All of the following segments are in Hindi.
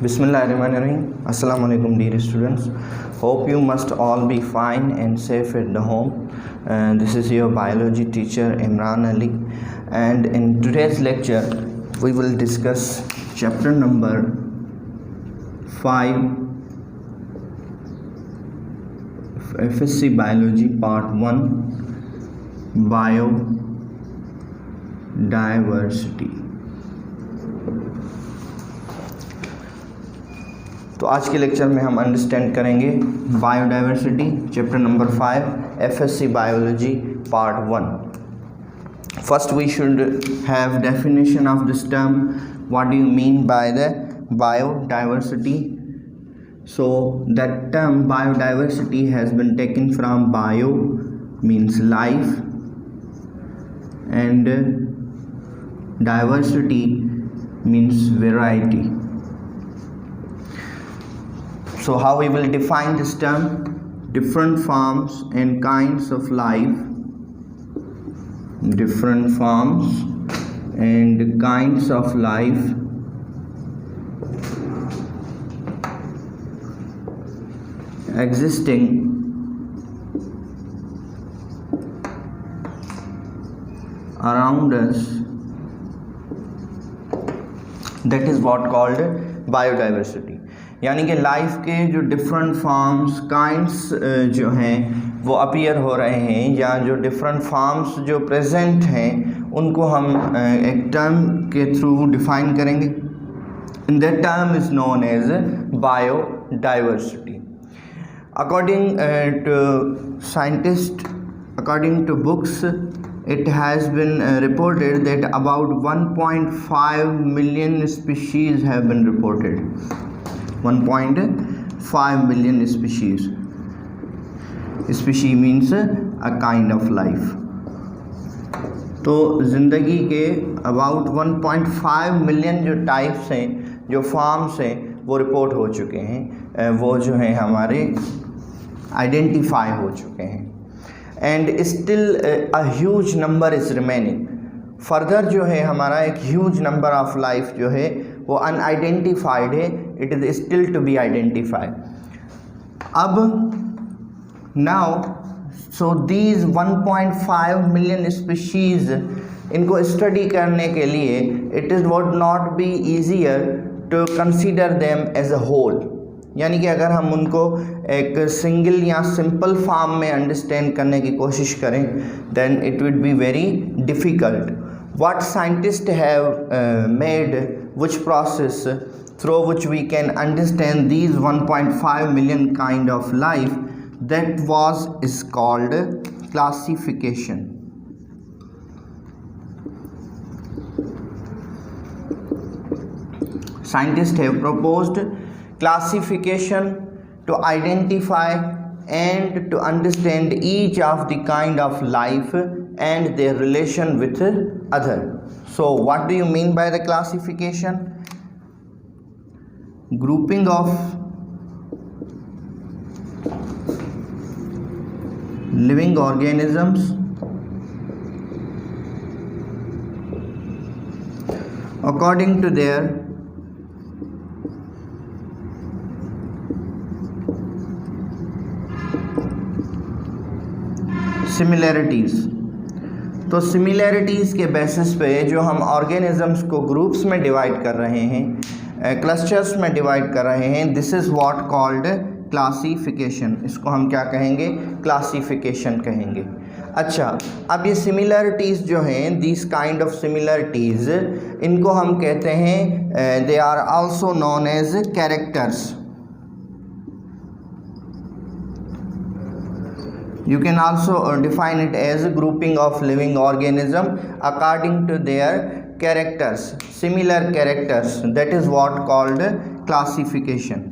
Bismillahirrahmanirrahim. Assalamu alaikum dear students. Hope you must all be fine and safe at the home. This is your biology teacher Imran Ali, and in today's lecture we will discuss chapter number 5 FSC Biology Part 1 Biodiversity. तो आज के लेक्चर में हम अंडरस्टैंड करेंगे biodiversity chapter number 5 FSC biology part 1. First we should have definition of this term. What do you mean by the biodiversity? So that term biodiversity has been taken from bio means life and diversity means variety. So how we will define this term? Different forms and kinds of life, different forms and kinds of life existing around us, that is what called biodiversity. यानी कि लाइफ के जो डिफरेंट फॉर्म्स काइंड्स जो हैं वो अपीयर हो रहे हैं, या जो डिफरेंट फॉर्म्स जो प्रेजेंट हैं उनको हम एक टर्म के थ्रू डिफाइन करेंगे. In that term is known as biodiversity. According to scientist, according to books, it has been reported that about 1.5 million species have been reported. 1.5 million species. Species means a kind of life. तो ज़िंदगी के about 1.5 million जो टाइप्स हैं, जो फॉर्म्स हैं, वो रिपोर्ट हो चुके हैं, वो जो हैं हमारे आइडेंटिफाई हो चुके हैं. And still a huge number is remaining. Further जो है हमारा एक ह्यूज नंबर ऑफ लाइफ जो है वो अनआइडेंटिफाइड है. It is still to be identified. अब now so these 1.5 million species, इनको स्टडी करने के लिए it is would not be easier to consider them as a whole. यानी कि अगर हम उनको एक सिंगल या सिंपल फॉर्म में अंडरस्टैंड करने की कोशिश करें then it would be very difficult. What scientist have made which process through which we can understand these 1.5 million kind of life, that is called classification. Scientists have proposed classification to identify and to understand each of the kind of life and their relation with other. So what do you mean by the classification? Grouping of living organisms according to their similarities. तो सिमिलैरिटीज़ के बेसिस पे जो हम ऑर्गेनिज़म्स को ग्रुप्स में डिवाइड कर रहे हैं, क्लस्टर्स में डिवाइड कर रहे हैं, this is what called classification. इसको हम क्या कहेंगे? क्लासिफिकेशन कहेंगे. अच्छा, अब ये सिमिलैरिटीज़ जो हैं, दिस काइंड ऑफ सिमिलैरिटीज़, इनको हम कहते हैं, they are also known as characters. You can also define it as a grouping of living organism according to their characters, similar characters. That is what called classification.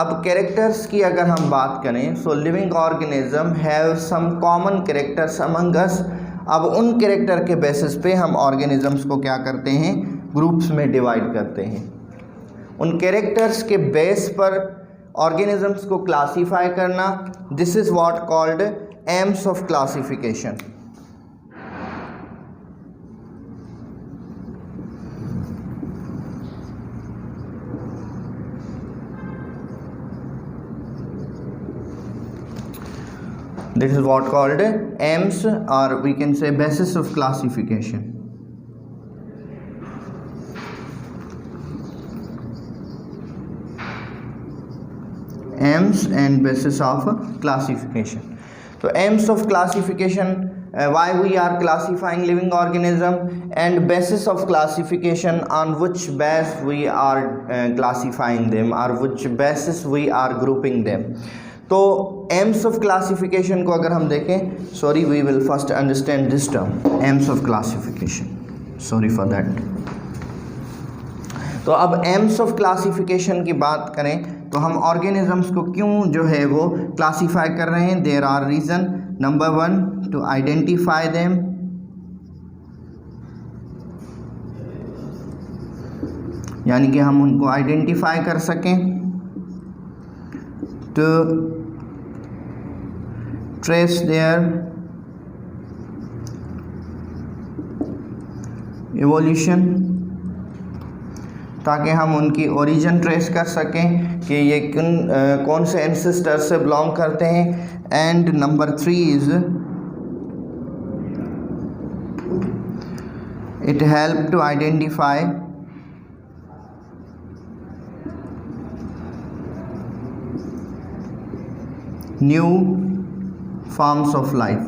अब characters की अगर हम बात करें, so living organism have some common characters among us. अब उन character के basis पे हम organisms को क्या करते हैं? Groups में divide करते हैं. उन characters के base पर organisms को classify करना, this is what called aims of classification. This is what called aims, or we can say basis of classification. Aims and basis of classification. So aims of classification, why we are classifying living organism, and basis of classification, on which base we are classifying them, or which basis we are grouping them. तो एम्स ऑफ क्लासिफिकेशन को अगर हम देखें, sorry we will first understand this term aims of classification, sorry for that. तो अब एम्स ऑफ क्लासिफिकेशन की बात करें तो हम ऑर्गेनिजम्स को क्यों जो है वो क्लासीफाई कर रहे हैं। There are reason, number 1 to identify them, यानी कि हम उनको आइडेंटिफाई कर सकें, to trace their evolution, ताकि हम उनकी ओरिजिन ट्रेस कर सकें कि ये कौन से एंसेस्टर से बिलोंग करते हैं। And number 3 is it help to identify new forms of life.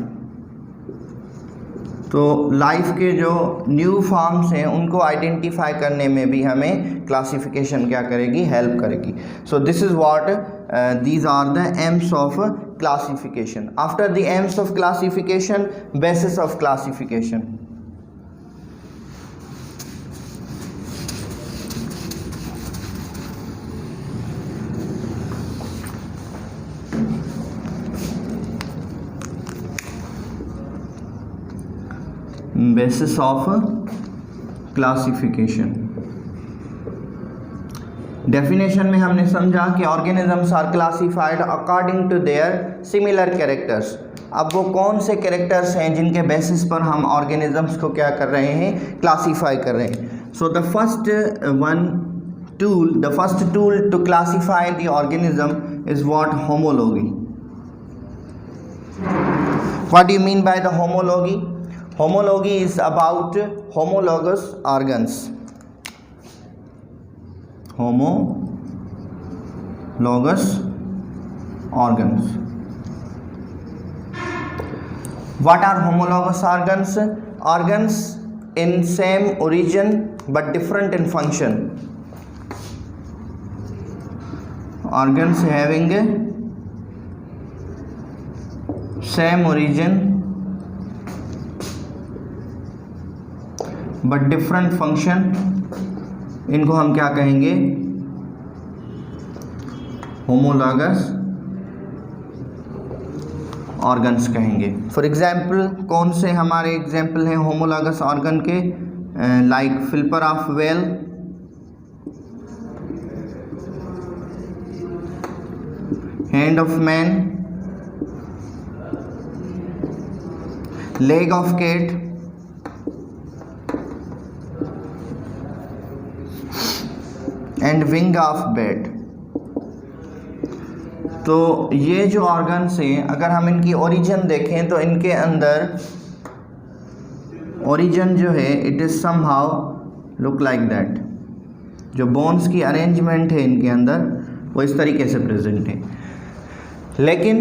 तो लाइफ के जो न्यू फॉर्म्स हैं उनको आइडेंटिफाई करने में भी हमें क्लासिफिकेशन क्या करेगी, हेल्प करेगी। So this is what these are the aims of classification. After the aims of classification, basis of classification. Basis of classification. Definition में हमने समझा कि organisms are classified according to their similar characters. अब वो कौन से कैरेक्टर्स हैं जिनके बेसिस पर हम ऑर्गेनिजम्स को क्या कर रहे हैं, क्लासीफाई कर रहे हैं। So the first tool to classify the organism is what, homology. What do you mean by the homology? Homology is about homologous organs. Homologous organs. What are homologous organs? Organs in same origin but different in function. Organs having same origin but different function, इनको हम क्या कहेंगे, होमोलॉगस ऑर्गन्स कहेंगे। फॉर एग्जाम्पल कौन से हमारे एग्जाम्पल हैं होमोलॉगस ऑर्गन के? Like flipper of whale, hand of man, leg of cat, and wing of bat. तो ये जो ऑर्गन्स हैं, अगर हम इनकी ओरिजिन देखें तो इनके अंदर ओरिजिन जो है it is somehow look like that. जो बोन्स की अरेंजमेंट है इनके अंदर वो इस तरीके से प्रेजेंट है, लेकिन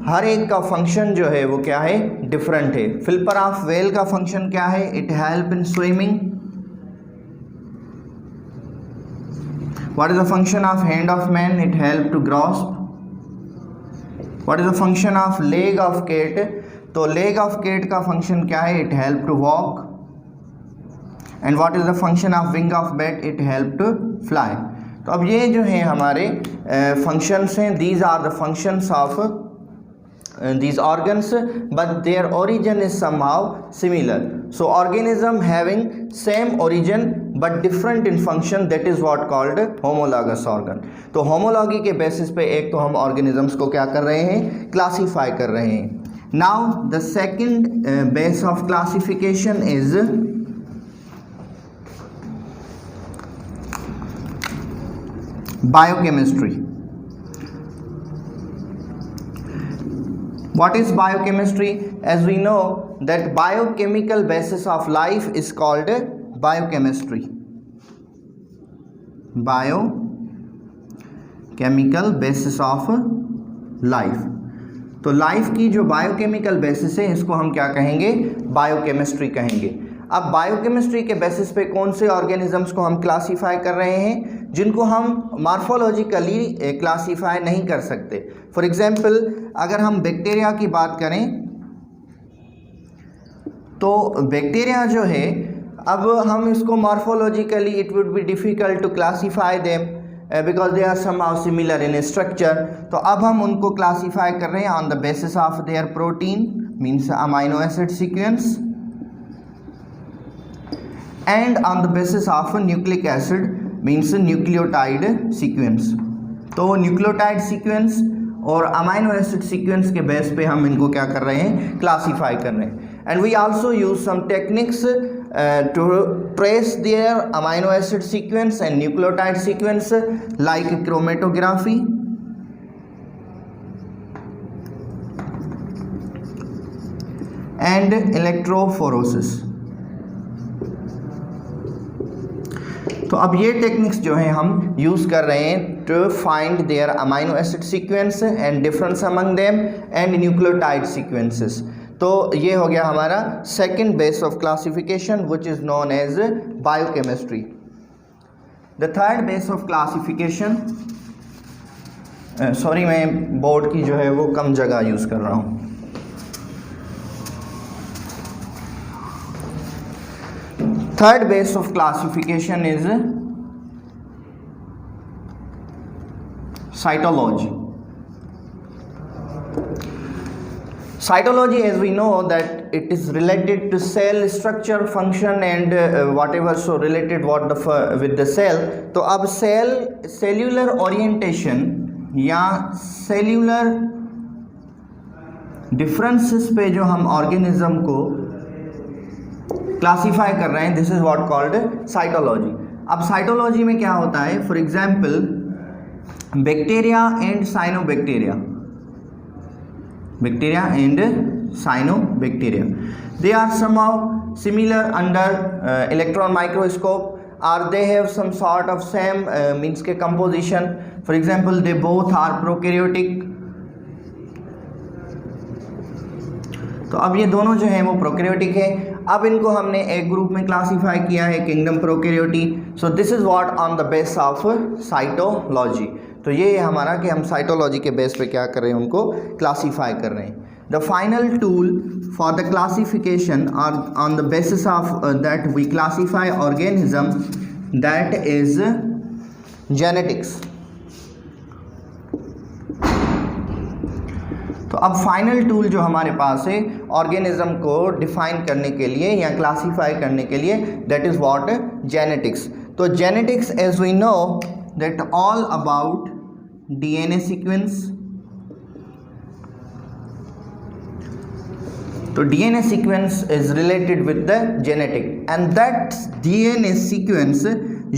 हर एक का फंक्शन जो है वो क्या है, डिफरेंट है। फिल्पर ऑफ वेल का फंक्शन क्या है? It help in swimming. What is the function of hand of man? It help to grasp. What is the function of leg of cat? तो leg of cat का function क्या है? It help to walk. And what is the function of wing of bat? It help to fly. तो अब ये जो है हमारे functions हैं, these are the functions of these organs, but their origin is somehow similar. So organism having same origin but different in function, that is what called homologous organ. तो homology के basis पे एक तो हम organisms को क्या कर रहे हैं, classify कर रहे हैं। Now the second base of classification is biochemistry. What is biochemistry? As we know that biochemical basis of life is called biochemistry. Biochemical basis of life. तो लाइफ की जो बायोकेमिकल बेसिस है इसको हम क्या कहेंगे? बायोकेमिस्ट्री कहेंगे। अब बायोकेमिस्ट्री के बेसिस पे कौन से ऑर्गेनिजम्स को हम क्लासीफाई कर रहे हैं जिनको हम मॉर्फोलॉजिकली क्लासीफाई नहीं कर सकते। फॉर एग्जांपल अगर हम बैक्टीरिया की बात करें तो बैक्टीरिया जो है अब हम इसको morphologically it would be difficult to classify them because they are somehow similar in structure. तो अब हम उनको क्लासीफाई कर रहे हैं on the basis of their protein means amino acid sequence and on the basis of nucleic acid means nucleotide sequence. तो न्यूक्लियोटाइड सीक्वेंस और अमाइनो एसिड सीक्वेंस के बेस पे हम इनको क्या कर रहे हैं? क्लासीफाई कर रहे हैं। And we also use some techniques to trace their amino acid sequence and nucleotide sequence like chromatography and electrophoresis। तो अब ये टेक्निक्स जो हैं हम यूज़ कर रहे हैं to find their amino acid sequence and difference among them and nucleotide sequences. तो ये हो गया हमारा second base of classification which is known as biochemistry. The third base of classification, sorry मैं बोर्ड की जो है वो कम जगह यूज़ कर रहा हूँ। Third base of classification is cytology. Cytology, as we know that it is related to cell structure, function and whatever so related with the cell। तो अब cellular orientation या cellular differences पे जो हम organism को classify कर रहे हैं this is what called cytology। अब cytology में क्या होता है? For example bacteria and cyanobacteria, bacteria and cyanobacteria, they are somehow similar under electron microscope or they have some sort of same means के composition। for example they both are prokaryotic। तो अब ये दोनों जो हैं वो प्रोकैरियोटिक है। अब इनको हमने एक ग्रुप में क्लासीफाई किया है kingdom prokaryotae. So this is what on the base of cytology. तो ये है हमारा कि हम साइटोलॉजी के बेस पे क्या कर रहे हैं? उनको क्लासीफाई कर रहे हैं। The final tool for the classification और on the basis of that we classify organism that is genetics. तो अब फाइनल टूल जो हमारे पास है ऑर्गेनिज्म को डिफाइन करने के लिए या क्लासीफाई करने के लिए दैट इज व्हाट? जेनेटिक्स। तो genetics as we know that all about DNA sequence। तो DNA sequence is related with the genetic and that DNA sequence,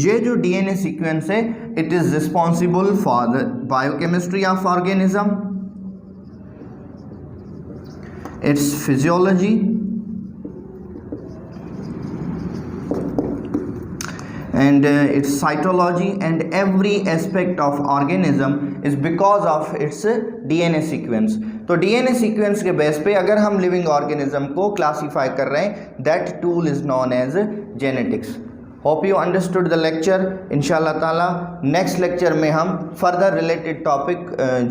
ये जो DNA sequence है it is responsible for the biochemistry of organism, its physiology and its cytology and every aspect of organism is because of its DNA sequence। तो DNA sequence के बेस पे अगर हम लिविंग ऑर्गेनिज्म को क्लासीफाई कर रहे हैं that tool is known as genetics. Hope you understood the lecture. इंशाल्लाह ताला नेक्स्ट लेक्चर में हम फर्दर रिलेटेड टॉपिक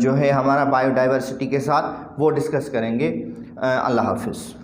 जो है हमारा बायोडाइवर्सिटी के साथ वो डिस्कस करेंगे। अल्लाह हाफिज़।